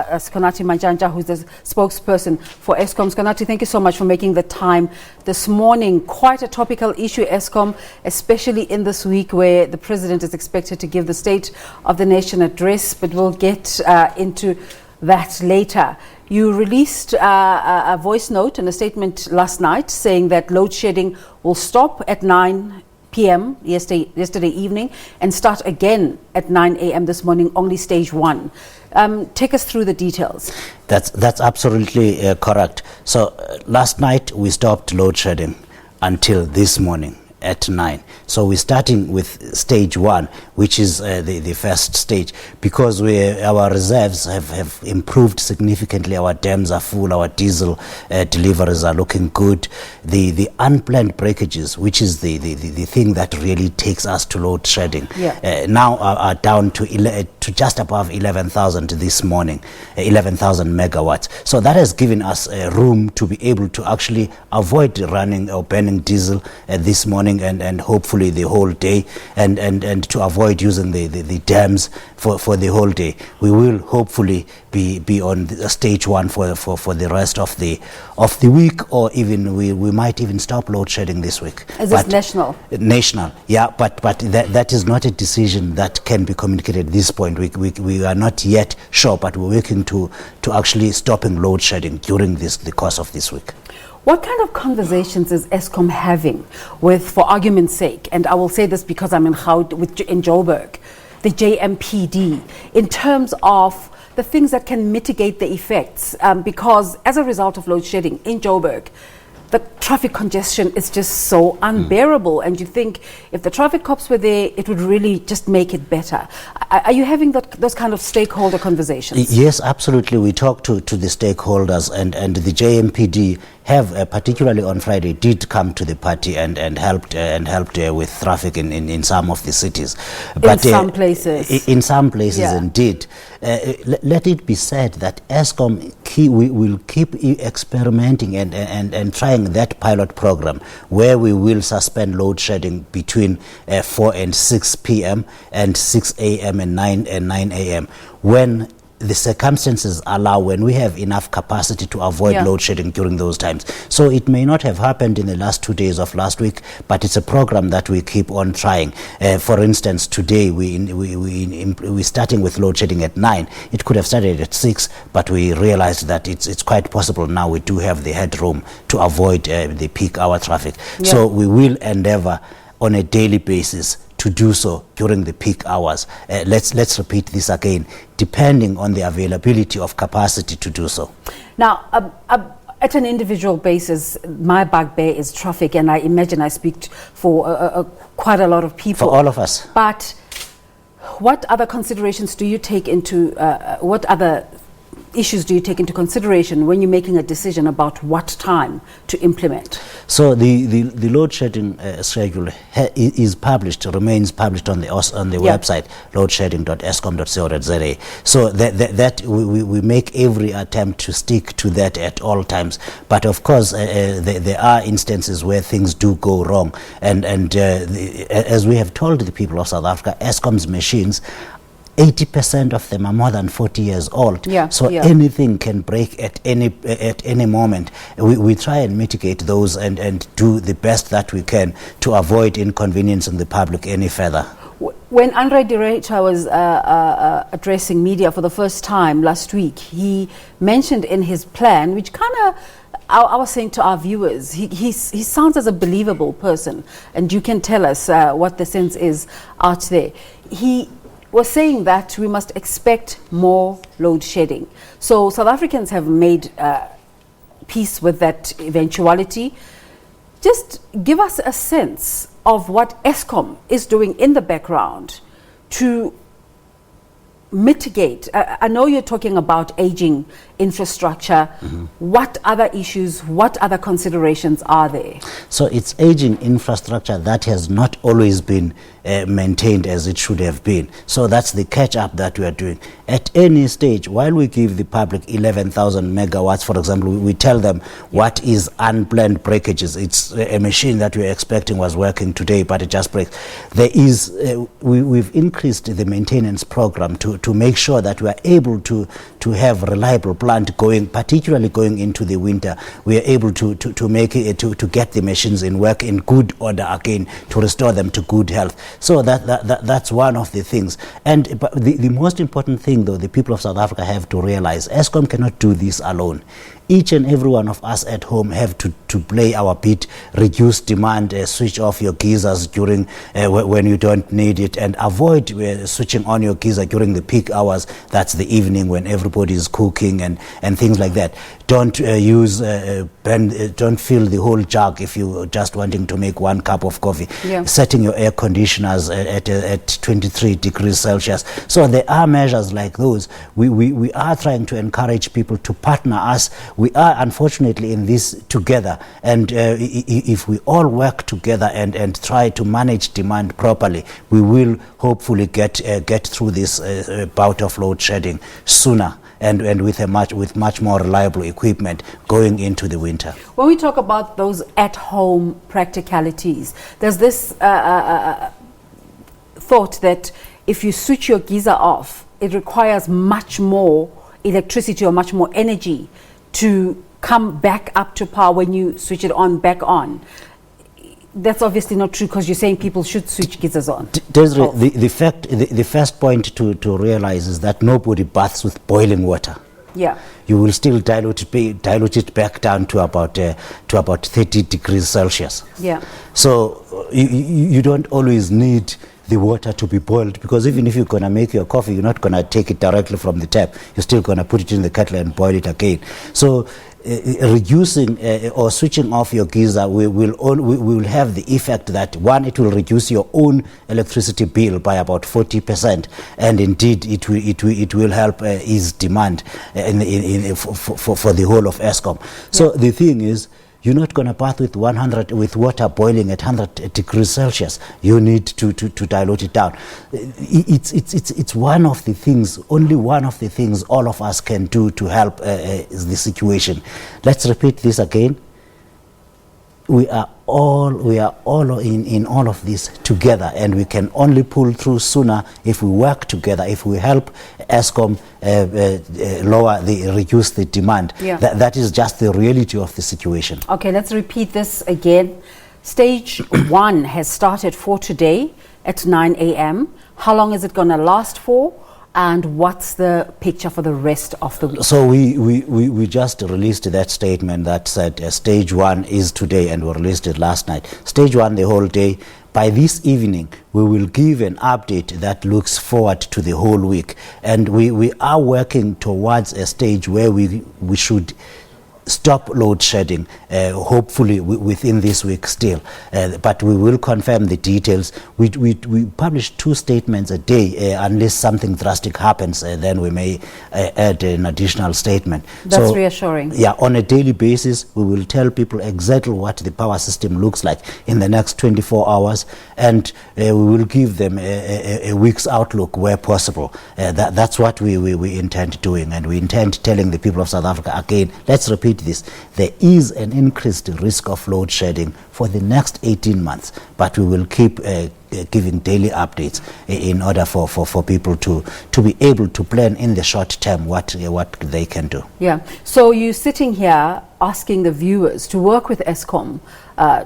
Sikonathi Mantshantsha, who's the spokesperson for Eskom. Sikonathi, thank you so much for making the time this morning. Quite a topical issue, Eskom, especially in this week where the president is expected to give the State of the Nation address, but we'll get into that later. You released a voice note and a statement last night saying that load shedding will stop at 9 p.m. yesterday evening and start again at 9 a.m. this morning, only stage one. Take us through the details. That's absolutely correct. So last night we stopped load shedding until this morning at 9. So we're starting with stage one, which is the first stage, because our reserves have improved significantly. Our dams are full, our diesel deliveries are looking good. The unplanned breakages, which is the thing that really takes us to load shedding, now are down to just above 11,000 this morning, 11,000 megawatts. So that has given us room to be able to actually avoid running or burning diesel this morning and hopefully the whole day, and to avoid using the dams for the whole day. We will hopefully be on stage one for the rest of the week, or even we might even stop load shedding this week. Is this national? National, yeah, but that is not a decision that can be communicated at this point. We are not yet sure, but we're working to actually stopping load shedding during the course of this week. What kind of conversations is Eskom having with, for argument's sake, and I will say this because I'm in Joburg, the JMPD, in terms of the things that can mitigate the effects? Because as a result of load shedding in Joburg, the traffic congestion is just so unbearable, and you think if the traffic cops were there, it would really just make it better. Are you having those kind of stakeholder conversations? Yes, absolutely. We talk to the stakeholders, and the JMPD have, particularly on Friday, did come to the party and helped with traffic in some of the cities. But in some places. In some places, indeed. Let it be said that Eskom we will keep experimenting and trying that pilot program where we will suspend load shedding between 4 and 6 p.m. and 6 a.m. and 9 a.m. when the circumstances allow, when we have enough capacity to avoid load shedding during those times. So it may not have happened in the last 2 days of last week, but it's a program that we keep on trying. For instance, today we're starting with load shedding at 9. It could have started at 6, but we realized that it's quite possible now. We do have the headroom to avoid the peak hour traffic. So we will endeavor on a daily basis to do so during the peak hours. Let's repeat this again, depending on the availability of capacity to do so. Now, at an individual basis, my bugbear is traffic, and I imagine I speak for quite a lot of people. For all of us. But what other considerations do you take into, what other issues do you take into consideration when you're making a decision about what time to implement? So the load shedding schedule is published, remains published on the website loadshedding.eskom.co.za. So that we make every attempt to stick to that at all times. But of course, there are instances where things do go wrong, and as we have told the people of South Africa, Eskom's machines, 80% of them are more than 40 years old. Anything can break at any moment. We try and mitigate those and do the best that we can to avoid inconveniencing the public any further. When Andre de Ruyter was addressing media for the first time last week, he mentioned in his plan, which kind of, I was saying to our viewers, he sounds as a believable person, and you can tell us what the sense is out there. He was saying that we must expect more load shedding. So South Africans have made peace with that eventuality. Just give us a sense of what Eskom is doing in the background to mitigate. I know you're talking about aging infrastructure. What other issues, what other considerations are there? So it's aging infrastructure that has not always been maintained as it should have been. So that's the catch-up that we are doing. At any stage, while we give the public 11,000 megawatts, for example, we tell them what is unplanned breakages. It's a machine that we were expecting was working today, but it just breaks. There is, we've increased the maintenance program to make sure that we are able to have reliable plant going, particularly going into the winter. We are able to make it, to get the machines in work in good order again, to restore them to good health. So that's one of the things. And but the most important thing, though, the people of South Africa have to realize, Eskom cannot do this alone. Each and every one of us at home have to play our bit, reduce demand, switch off your geysers during when you don't need it, and avoid switching on your geyser during the peak hours. That's the evening when everybody is cooking and things like that. Don't don't fill the whole jug if you're just wanting to make one cup of coffee. Yeah. Setting your air conditioners at 23 degrees Celsius. So there are measures like those. We are trying to encourage people to partner us. We are unfortunately in this together, and if we all work together and try to manage demand properly, we will hopefully get through this bout of load shedding sooner, and with much more reliable equipment going into the winter. When we talk about those at-home practicalities, there's this thought that if you switch your geyser off, it requires much more electricity or much more energy to come back up to par when you switch it on back on. That's obviously not true, because you're saying people should switch geysers on. Desiree, the first point to realize is that nobody baths with boiling water. Yeah. You will still dilute it back down to about 30 degrees Celsius. Yeah. So you don't always need the water to be boiled, because even if you're going to make your coffee, you're not going to take it directly from the tap. You're still going to put it in the kettle and boil it again. So reducing or switching off your geyser will have the effect that, one, it will reduce your own electricity bill by about 40%, and indeed it will help ease demand for the whole of Eskom. So the thing is, you're not going to bath with water boiling at 100 degrees Celsius. You need to dilute it down. It's one of the things, only one of the things all of us can do to help the situation. Let's repeat this again. We are all in all of this together, and we can only pull through sooner if we work together, if we help Eskom reduce the demand. Yeah. That is just the reality of the situation. Okay, let's repeat this again. Stage 1 has started for today at 9 a.m. How long is it going to last for? And what's the picture for the rest of the week? So we just released that statement that said stage 1 is today, and we released it last night. Stage 1 the whole day. By this evening, we will give an update that looks forward to the whole week. And we are working towards a stage where we should stop load shedding, hopefully within this week still. But we will confirm the details. We publish 2 statements a day. Unless something drastic happens, then we may add an additional statement. That's reassuring. Yeah, on a daily basis, we will tell people exactly what the power system looks like in the next 24 hours, and we will give them a week's outlook where possible. That's what we intend doing, and we intend telling the people of South Africa again. Let's repeat this. There is an increased risk of load shedding for the next 18 months, but we will keep giving daily updates in order for people to be able to plan in the short term what they can do. Yeah. So you're sitting here asking the viewers to work with Eskom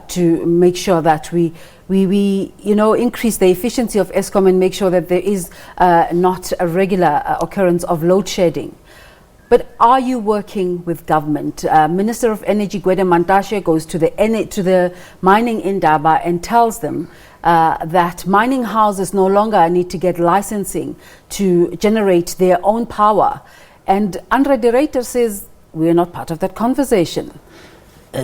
to make sure that we increase the efficiency of Eskom and make sure that there is not a regular occurrence of load shedding. But are you working with government? Minister of Energy Sikonathi Mantshantsha goes to the mining indaba and tells them that mining houses no longer need to get licensing to generate their own power. And Andre de Ruyter says we're not part of that conversation.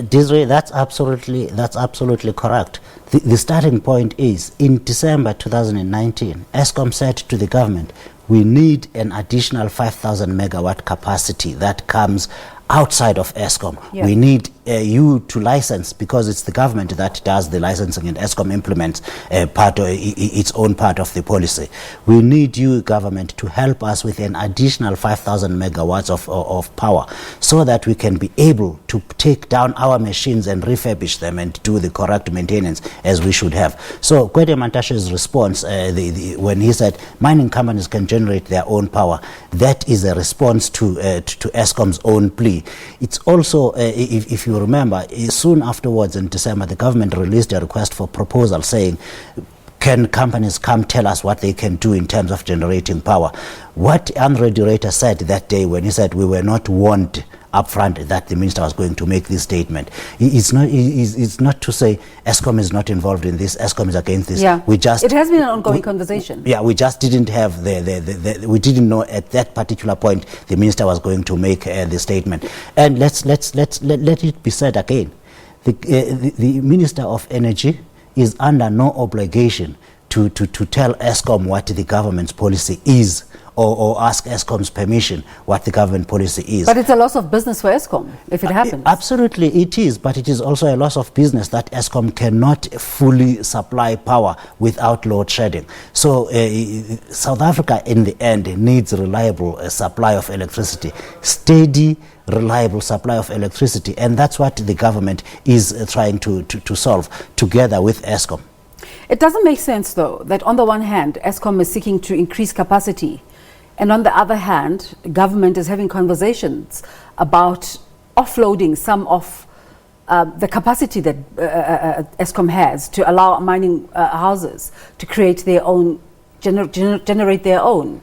Desiree, that's absolutely correct. The starting point is, in December 2019, Eskom said to the government, we need an additional 5,000 megawatt capacity that comes outside of Eskom. Yeah. We need you to license, because it's the government that does the licensing and Eskom implements its own part of the policy. We need you, government, to help us with an additional 5,000 megawatts of power, so that we can be able to take down our machines and refurbish them and do the correct maintenance as we should have. So Sikonathi Mantshantsha's response, when he said mining companies can generate their own power, that is a response to Eskom's own plea. It's also, if you remember, soon afterwards in December, the government released a request for proposal saying, can companies come tell us what they can do in terms of generating power? What Andre de Ruyter said that day when he said we were not warned upfront that the minister was going to make this statement, it's not to say Eskom is not involved in this, Eskom is against this. Yeah. It has been an ongoing conversation. Yeah, we just didn't have we didn't know at that particular point the minister was going to make the statement. And let it be said again, the Minister of Energy is under no obligation to tell Eskom what the government's policy is, or ask Eskom's permission what the government policy is. But it's a loss of business for Eskom if it happens. Absolutely it is, but it is also a loss of business that Eskom cannot fully supply power without load shedding. So South Africa in the end needs reliable supply of electricity, steady, reliable supply of electricity, and that's what the government is trying to solve together with Eskom. It doesn't make sense, though, that on the one hand, Eskom is seeking to increase capacity, and on the other hand, government is having conversations about offloading some of the capacity that Eskom has to allow mining houses to create their own, generate their own.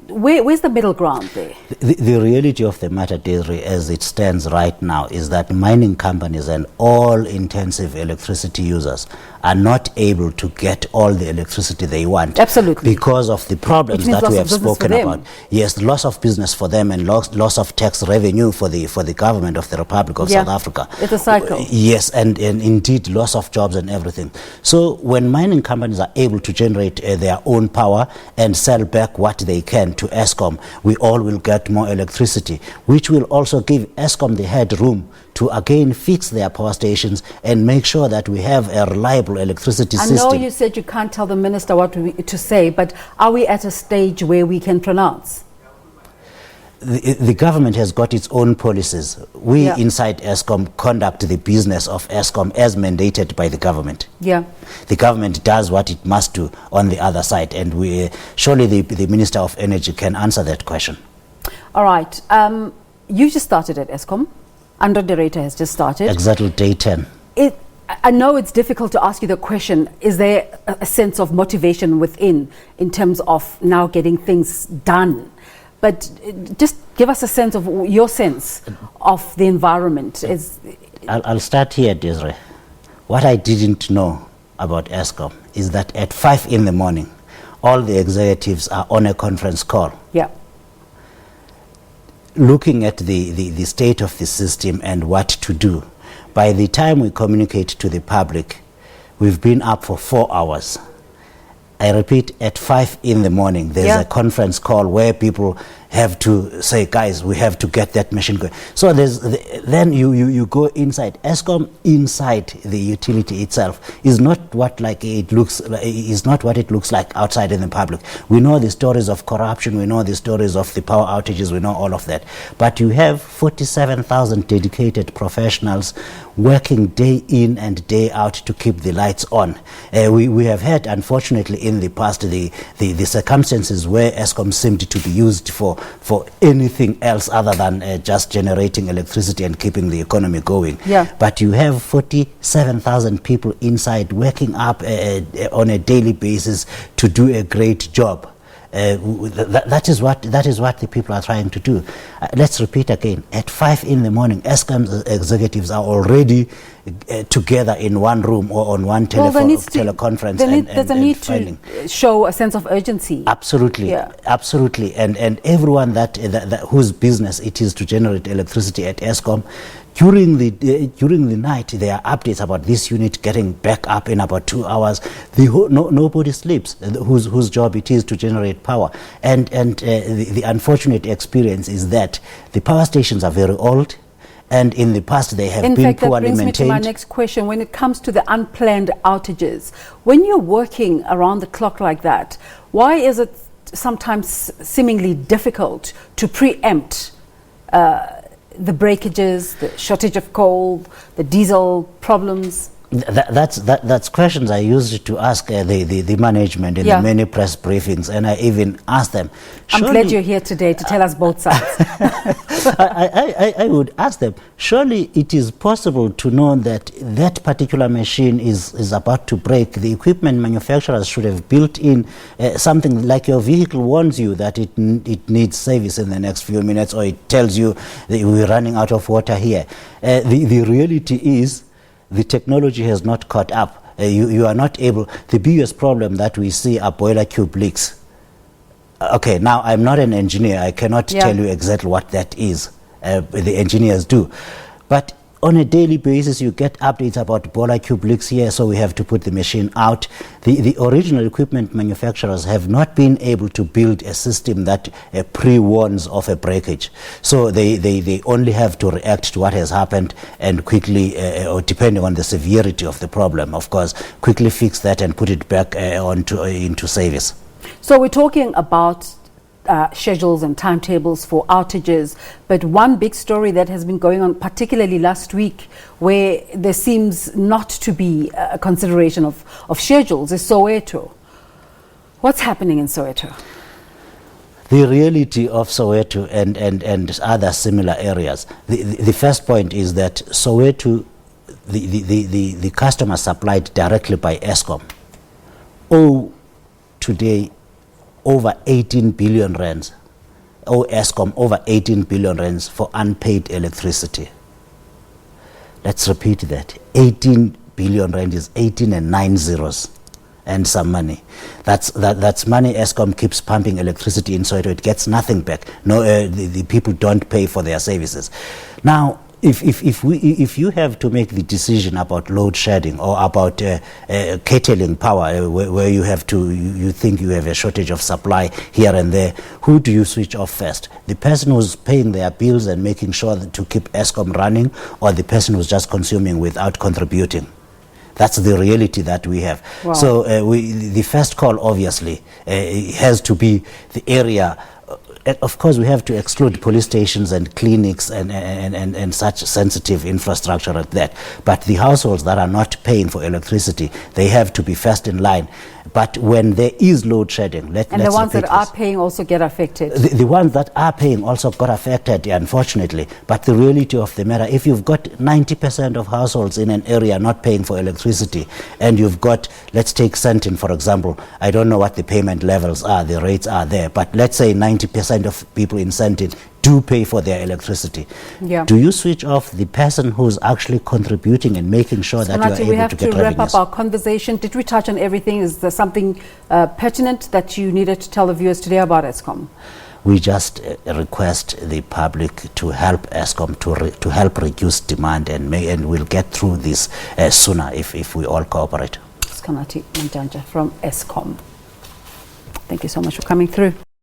Where's the middle ground there? The reality of the matter, Desiree, as it stands right now, is that mining companies and all intensive electricity users are not able to get all the electricity they want. Absolutely. Because of the problems that we have spoken about. Yes, loss of business for them and loss of tax revenue for the government of the Republic of South Africa. It's a cycle. Yes, and indeed loss of jobs and everything. So when mining companies are able to generate their own power and sell back what they can to Eskom, we all will get more electricity, which will also give Eskom the headroom to again fix their power stations and make sure that we have a reliable electricity system. I know you said you can't tell the minister what to say, but are we at a stage where we can pronounce? The government has got its own policies. We inside Eskom conduct the business of Eskom as mandated by the government. Yeah. The government does what it must do on the other side, and surely the Minister of Energy can answer that question. All right. You just started at Eskom. Andre de Ruyter has just started. Exactly, day 10. I know it's difficult to ask you the question, is there a sense of motivation within in terms of now getting things done? But just give us a sense of your sense of the environment. I'll start here, Desiree. What I didn't know about Eskom is that at 5 in the morning, all the executives are on a conference call. Yeah. Looking at the state of the system and what to do. By the time we communicate to the public, we've been up for 4 hours. I repeat, at 5 in the morning, there's a conference call where people have to say, guys, we have to get that machine going. So then you go inside. Eskom inside the utility itself is not what it looks like outside in the public. We know the stories of corruption, we know the stories of the power outages, we know all of that. But you have 47,000 dedicated professionals working day in and day out to keep the lights on. We have had, unfortunately, in the past, the circumstances where Eskom seemed to be used for anything else other than just generating electricity and keeping the economy going. Yeah. But you have 47,000 people inside working up on a daily basis to do a great job. That is what the people are trying to do. Let's repeat again. At 5 in the morning, Eskom's executives are already together in one room or on one teleconference. There's a need to show a sense of urgency. Absolutely, absolutely. And everyone that whose business it is to generate electricity at Eskom During the night, there are updates about this unit getting back up in about 2 hours. Nobody sleeps, whose job it is to generate power. And the unfortunate experience is that the power stations are very old, and in the past they have been poorly maintained. In fact, that brings me to my next question. When it comes to the unplanned outages, when you're working around the clock like that, why is it sometimes seemingly difficult to preempt the breakages, the shortage of coal, the diesel problems? That's questions I used to ask the management in the many press briefings, and I even asked them. I'm glad you're here today to tell us both sides. I would ask them, surely it is possible to know that that particular machine is about to break. The equipment manufacturers should have built in something like your vehicle warns you that it needs service in the next few minutes, or it tells you that we're running out of water here. The reality is, the technology has not caught up. You are not able. The biggest problem that we see are boiler tube leaks. Okay, now I'm not an engineer. I cannot tell you exactly what that is. The engineers do. But on a daily basis, you get updates about boiler tube leaks here, so we have to put the machine out. The original equipment manufacturers have not been able to build a system that pre-warns of a breakage. So they only have to react to what has happened and quickly, or depending on the severity of the problem, of course, quickly fix that and put it back into service. So we're talking about schedules and timetables for outages, but one big story that has been going on, particularly last week, where there seems not to be a consideration of schedules, is Soweto. What's happening in Soweto? The reality of Soweto and other similar areas. The first point is that Soweto, the customers supplied directly by Eskom, owe today over 18 billion rands, or Eskom over 18 billion rands for unpaid electricity. Let's repeat that. 18 billion rand is 18 and 9 zeros and some money. That's money Eskom keeps pumping electricity in, so it gets nothing back. No, the people don't pay for their services. Now, if you have to make the decision about load shedding or about curtailing power, where you think you have a shortage of supply here and there, who do you switch off first? The person who's paying their bills and making sure to keep Eskom running, or the person who's just consuming without contributing? That's the reality that we have. Wow. So the first call, obviously, has to be the area. Of course, we have to exclude police stations and clinics and such sensitive infrastructure like that. But the households that are not paying for electricity, they have to be first in line. But when there is load shedding, the ones that are paying also get affected. The ones that are paying also got affected, unfortunately. But the reality of the matter, if you've got 90% of households in an area not paying for electricity, and you've got, let's take Sentin, for example. I don't know what the payment levels are, the rates are there, but let's say 90% of people in Sentin do pay for their electricity. Yeah. Do you switch off the person who's actually contributing and making sure that you are able to get revenues? We have to wrap up our conversation. Did we touch on everything? Is there something pertinent that you needed to tell the viewers today about Eskom? We just request the public to help Eskom to help reduce demand, and we'll get through this sooner if we all cooperate. Sikonathi Mantshantsha from Eskom. Thank you so much for coming through.